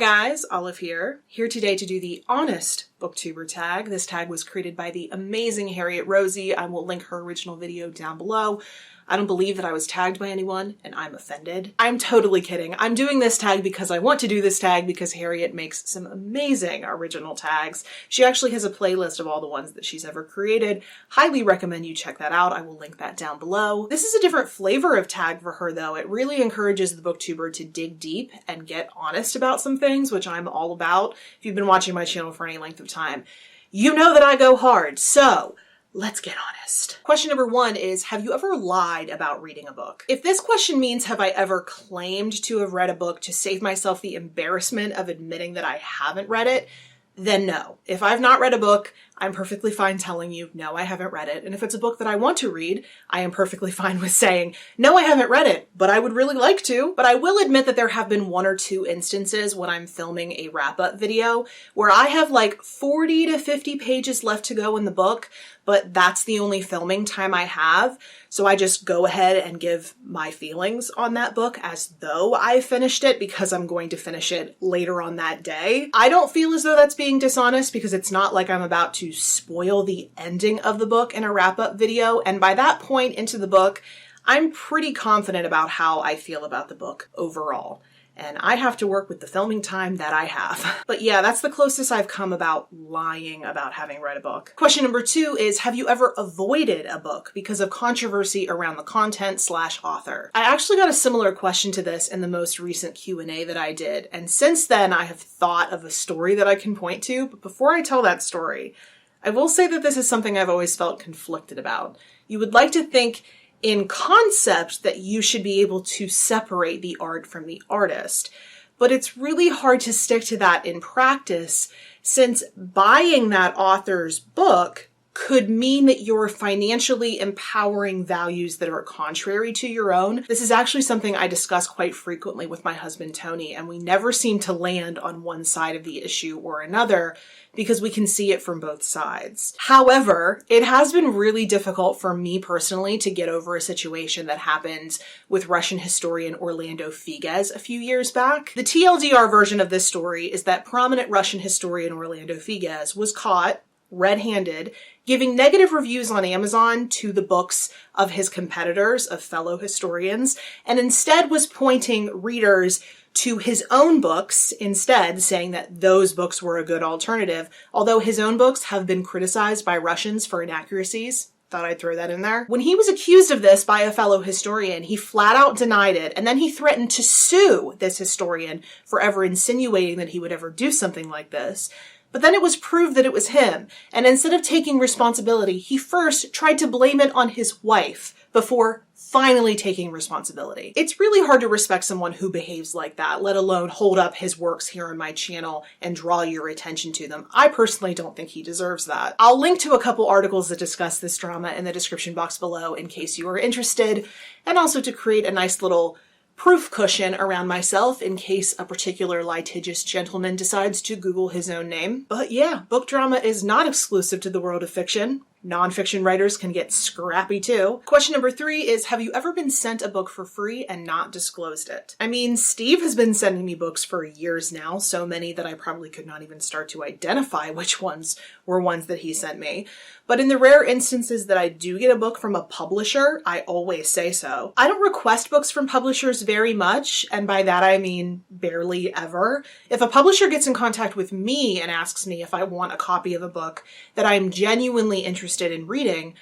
guys, Olive here today to do the Honest Booktuber Tag. This tag was created by the amazing Harriet Rosie. I will link her original video down below. I don't believe that I was tagged by anyone, and I'm offended. I'm totally kidding. I'm doing this tag because I want to do this tag because Harriet makes some amazing original tags. She actually has a playlist of all the ones that she's ever created. Highly recommend you check that out. I will link that down below. This is a different flavor of tag for her though. It really encourages the booktuber to dig deep and get honest about some things, which I'm all about. If you've been watching my channel for any length of time, you know that I go hard. So let's get honest. Question number 1 is, have you ever lied about reading a book? If this question means have I ever claimed to have read a book to save myself the embarrassment of admitting that I haven't read it, then no. If I've not read a book, I'm perfectly fine telling you, no, I haven't read it. And if it's a book that I want to read, I am perfectly fine with saying, no, I haven't read it, but I would really like to. But I will admit that there have been 1 or 2 instances when I'm filming a wrap-up video where I have like 40 to 50 pages left to go in the book, but that's the only filming time I have. So I just go ahead and give my feelings on that book as though I finished it because I'm going to finish it later on that day. I don't feel as though that's being dishonest because it's not like I'm about to spoil the ending of the book in a wrap-up video. And by that point into the book, I'm pretty confident about how I feel about the book overall. And I have to work with the filming time that I have. But yeah, that's the closest I've come about lying about having read a book. Question number 2 is, have you ever avoided a book because of controversy around the content/author? I actually got a similar question to this in the most recent Q&A that I did. And since then, I have thought of a story that I can point to. But before I tell that story, I will say that this is something I've always felt conflicted about. You would like to think in concept that you should be able to separate the art from the artist. But it's really hard to stick to that in practice, since buying that author's book could mean that you're financially empowering values that are contrary to your own. This is actually something I discuss quite frequently with my husband, Tony, and we never seem to land on one side of the issue or another because we can see it from both sides. However, it has been really difficult for me personally to get over a situation that happened with Russian historian Orlando Figes a few years back. The TLDR version of this story is that prominent Russian historian Orlando Figes was caught red-handed giving negative reviews on Amazon to the books of his competitors, of fellow historians, and instead was pointing readers to his own books instead, saying that those books were a good alternative, although his own books have been criticized by Russians for inaccuracies. Thought I'd throw that in there. When he was accused of this by a fellow historian, he flat out denied it, and then he threatened to sue this historian for ever insinuating that he would ever do something like this. But then it was proved that it was him, and instead of taking responsibility, he first tried to blame it on his wife before finally taking responsibility. It's really hard to respect someone who behaves like that, let alone hold up his works here on my channel and draw your attention to them. I personally don't think he deserves that. I'll link to a couple articles that discuss this drama in the description box below in case you are interested, and also to create a nice little proof cushion around myself in case a particular litigious gentleman decides to Google his own name. But yeah, book drama is not exclusive to the world of fiction. Nonfiction writers can get scrappy too. Question number 3 is, have you ever been sent a book for free and not disclosed it? I mean, Steve has been sending me books for years now, so many that I probably could not even start to identify which ones were ones that he sent me. But in the rare instances that I do get a book from a publisher, I always say so. I don't request books from publishers very much, and by that I mean barely ever. If a publisher gets in contact with me and asks me if I want a copy of a book that I'm genuinely interested in reading,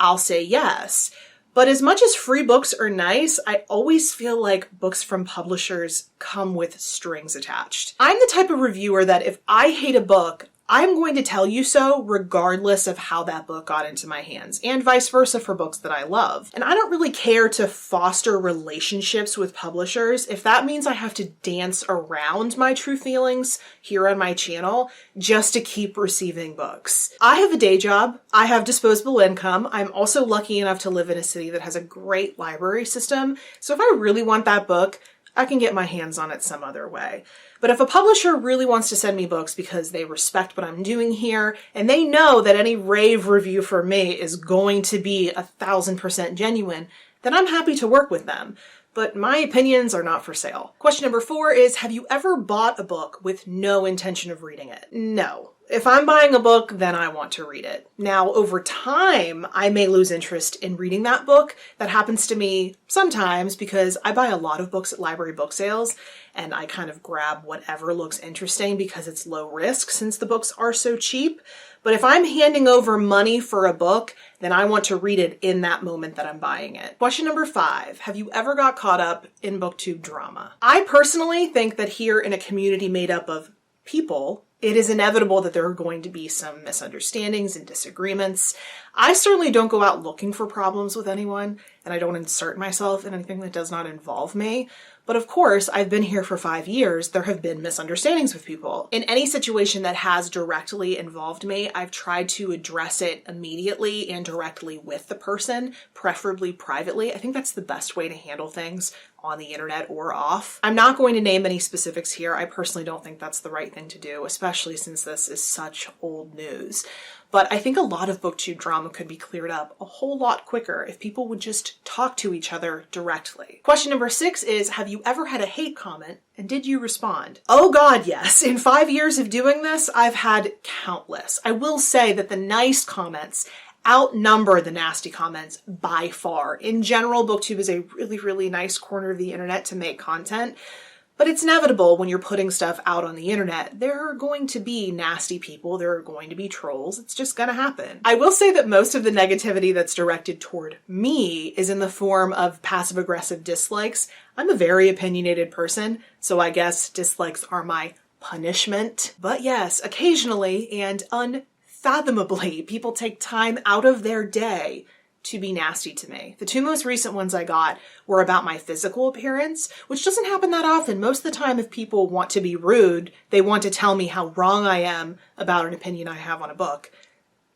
I'll say yes. But as much as free books are nice, I always feel like books from publishers come with strings attached. I'm the type of reviewer that if I hate a book, I'm going to tell you so regardless of how that book got into my hands, and vice versa for books that I love. And I don't really care to foster relationships with publishers if that means I have to dance around my true feelings here on my channel just to keep receiving books. I have a day job. I have disposable income. I'm also lucky enough to live in a city that has a great library system. So if I really want that book, I can get my hands on it some other way. But if a publisher really wants to send me books because they respect what I'm doing here, and they know that any rave review for me is going to be 1000% genuine, then I'm happy to work with them. but my opinions are not for sale. Question number 4 is, have you ever bought a book with no intention of reading it? No. If I'm buying a book, then I want to read it. Now, over time, I may lose interest in reading that book. That happens to me sometimes because I buy a lot of books at library book sales, and I kind of grab whatever looks interesting because it's low risk since the books are so cheap. But if I'm handing over money for a book, then I want to read it in that moment that I'm buying it. Question number 5, have you ever got caught up in booktube drama? I personally think that here in a community made up of people, it is inevitable that there are going to be some misunderstandings and disagreements. I certainly don't go out looking for problems with anyone, and I don't insert myself in anything that does not involve me. But of course, I've been here for 5 years. There have been misunderstandings with people. In any situation that has directly involved me, I've tried to address it immediately and directly with the person, preferably privately. I think that's the best way to handle things on the internet or off. I'm not going to name any specifics here. I personally don't think that's the right thing to do, especially since this is such old news. But I think a lot of booktube drama could be cleared up a whole lot quicker if people would just talk to each other directly. Question number 6 is, have you ever had a hate comment and did you respond? Oh God, yes. In 5 years of doing this, I've had countless. I will say that the nice comments outnumber the nasty comments by far. In general, booktube is a really, really nice corner of the internet to make content. But it's inevitable when you're putting stuff out on the internet. There are going to be nasty people. There are going to be trolls. It's just going to happen. I will say that most of the negativity that's directed toward me is in the form of passive-aggressive dislikes. I'm a very opinionated person, so I guess dislikes are my punishment. But yes, occasionally and unfathomably, people take time out of their day to be nasty to me. The 2 most recent ones I got were about my physical appearance, which doesn't happen that often. Most of the time, if people want to be rude, they want to tell me how wrong I am about an opinion I have on a book.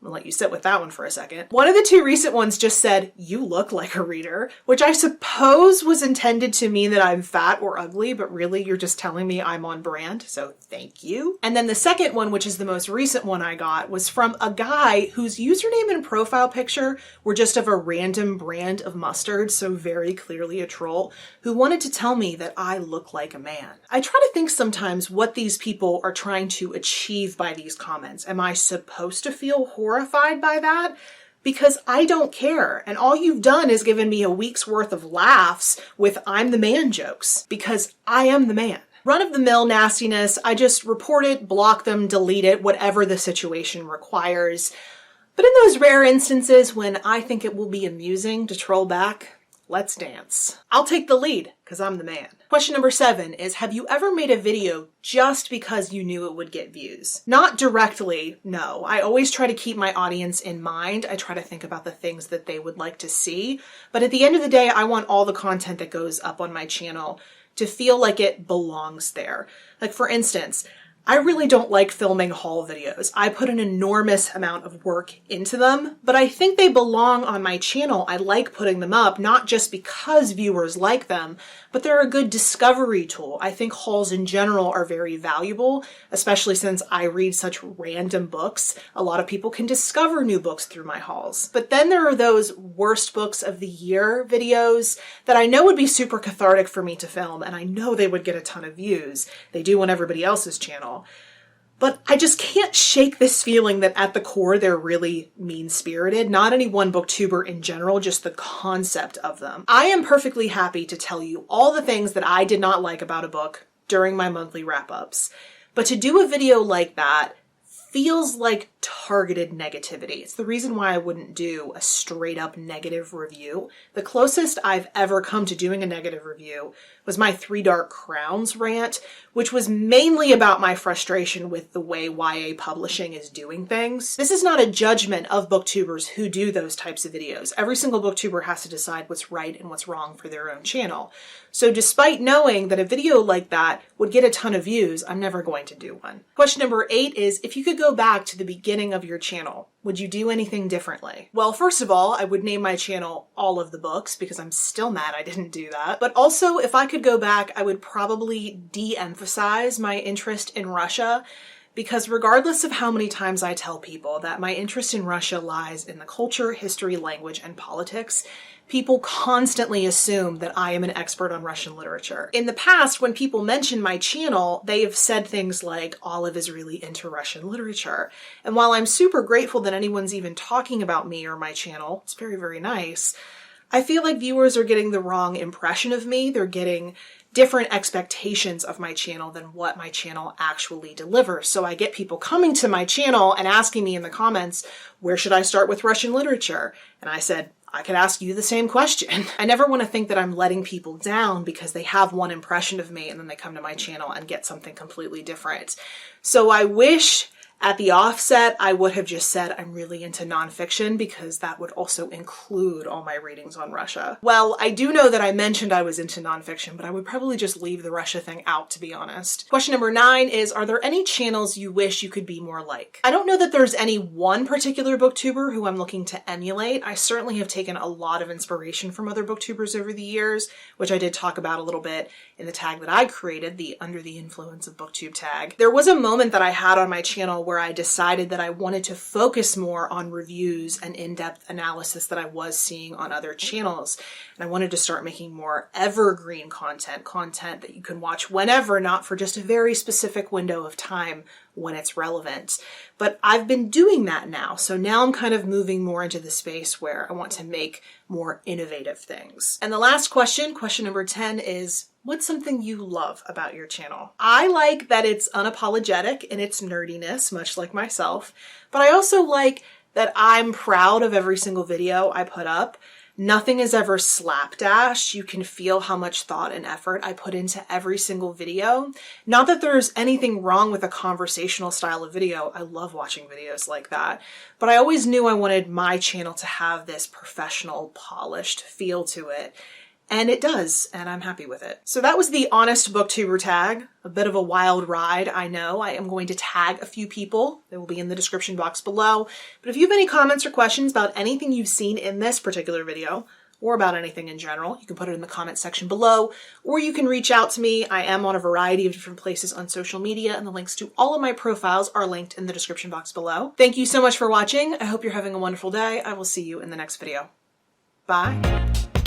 I'll let you sit with that one for a second. One of the 2 recent ones just said, "You look like a reader," which I suppose was intended to mean that I'm fat or ugly, but really you're just telling me I'm on brand, so thank you. And then the second one, which is the most recent one I got, was from a guy whose username and profile picture were just of a random brand of mustard, so very clearly a troll, who wanted to tell me that I look like a man. I try to think sometimes what these people are trying to achieve by these comments. Am I supposed to feel horrified by that? Because I don't care. And all you've done is given me a week's worth of laughs with "I'm the man" jokes, because I am the man. Run-of-the-mill nastiness, I just report it, block them, delete it, whatever the situation requires. But in those rare instances when I think it will be amusing to troll back, let's dance. I'll take the lead, because I'm the man. Question number 7 is, have you ever made a video just because you knew it would get views? Not directly, no. I always try to keep my audience in mind. I try to think about the things that they would like to see. But at the end of the day, I want all the content that goes up on my channel to feel like it belongs there. Like, for instance, I really don't like filming haul videos. I put an enormous amount of work into them, but I think they belong on my channel. I like putting them up, not just because viewers like them, but they're a good discovery tool. I think hauls in general are very valuable, especially since I read such random books. A lot of people can discover new books through my hauls. But then there are those worst books of the year videos that I know would be super cathartic for me to film, and I know they would get a ton of views. They do on everybody else's channel. But I just can't shake this feeling that at the core they're really mean-spirited. Not any one booktuber in general, just the concept of them. I am perfectly happy to tell you all the things that I did not like about a book during my monthly wrap-ups. But to do a video like that feels like targeted negativity. It's the reason why I wouldn't do a straight-up negative review. The closest I've ever come to doing a negative review was my 3 Dark Crowns rant, which was mainly about my frustration with the way YA publishing is doing things. This is not a judgment of booktubers who do those types of videos. Every single booktuber has to decide what's right and what's wrong for their own channel. So despite knowing that a video like that would get a ton of views, I'm never going to do one. Question number 8 is, if you could go back to the beginning of your channel, would you do anything differently? Well, first of all, I would name my channel All of the Books because I'm still mad I didn't do that. But also, if I could go back, I would probably de-emphasize my interest in Russia because regardless of how many times I tell people that my interest in Russia lies in the culture, history, language, and politics, people constantly assume that I am an expert on Russian literature. In the past, when people mention my channel, they have said things like, Olive is really into Russian literature. And while I'm super grateful that anyone's even talking about me or my channel, it's very, very nice, I feel like viewers are getting the wrong impression of me. They're getting different expectations of my channel than what my channel actually delivers. So I get people coming to my channel and asking me in the comments, where should I start with Russian literature? And I said, I could ask you the same question. I never want to think that I'm letting people down because they have one impression of me and then they come to my channel and get something completely different. So I wish at the offset, I would have just said I'm really into nonfiction because that would also include all my readings on Russia. Well, I do know that I mentioned I was into nonfiction, but I would probably just leave the Russia thing out, to be honest. Question number 9 is, are there any channels you wish you could be more like? I don't know that there's any one particular booktuber who I'm looking to emulate. I certainly have taken a lot of inspiration from other booktubers over the years, which I did talk about a little bit in the tag that I created, the Under the Influence of Booktube tag. There was a moment that I had on my channel where I decided that I wanted to focus more on reviews and in-depth analysis that I was seeing on other channels. And I wanted to start making more evergreen content that you can watch whenever, not for just a very specific window of time when it's relevant. But I've been doing that now. So now I'm kind of moving more into the space where I want to make more innovative things. And the last question, question number 10 is, what's something you love about your channel? I like that it's unapologetic in its nerdiness, much like myself, but I also like that I'm proud of every single video I put up. Nothing is ever slapdash. You can feel how much thought and effort I put into every single video. Not that there's anything wrong with a conversational style of video. I love watching videos like that. But I always knew I wanted my channel to have this professional, polished feel to it. And it does, and I'm happy with it. So that was the Honest Booktuber tag. A bit of a wild ride, I know. I am going to tag a few people. They will be in the description box below. But if you have any comments or questions about anything you've seen in this particular video, or about anything in general, you can put it in the comment section below, or you can reach out to me. I am on a variety of different places on social media, and the links to all of my profiles are linked in the description box below. Thank you so much for watching. I hope you're having a wonderful day. I will see you in the next video. Bye.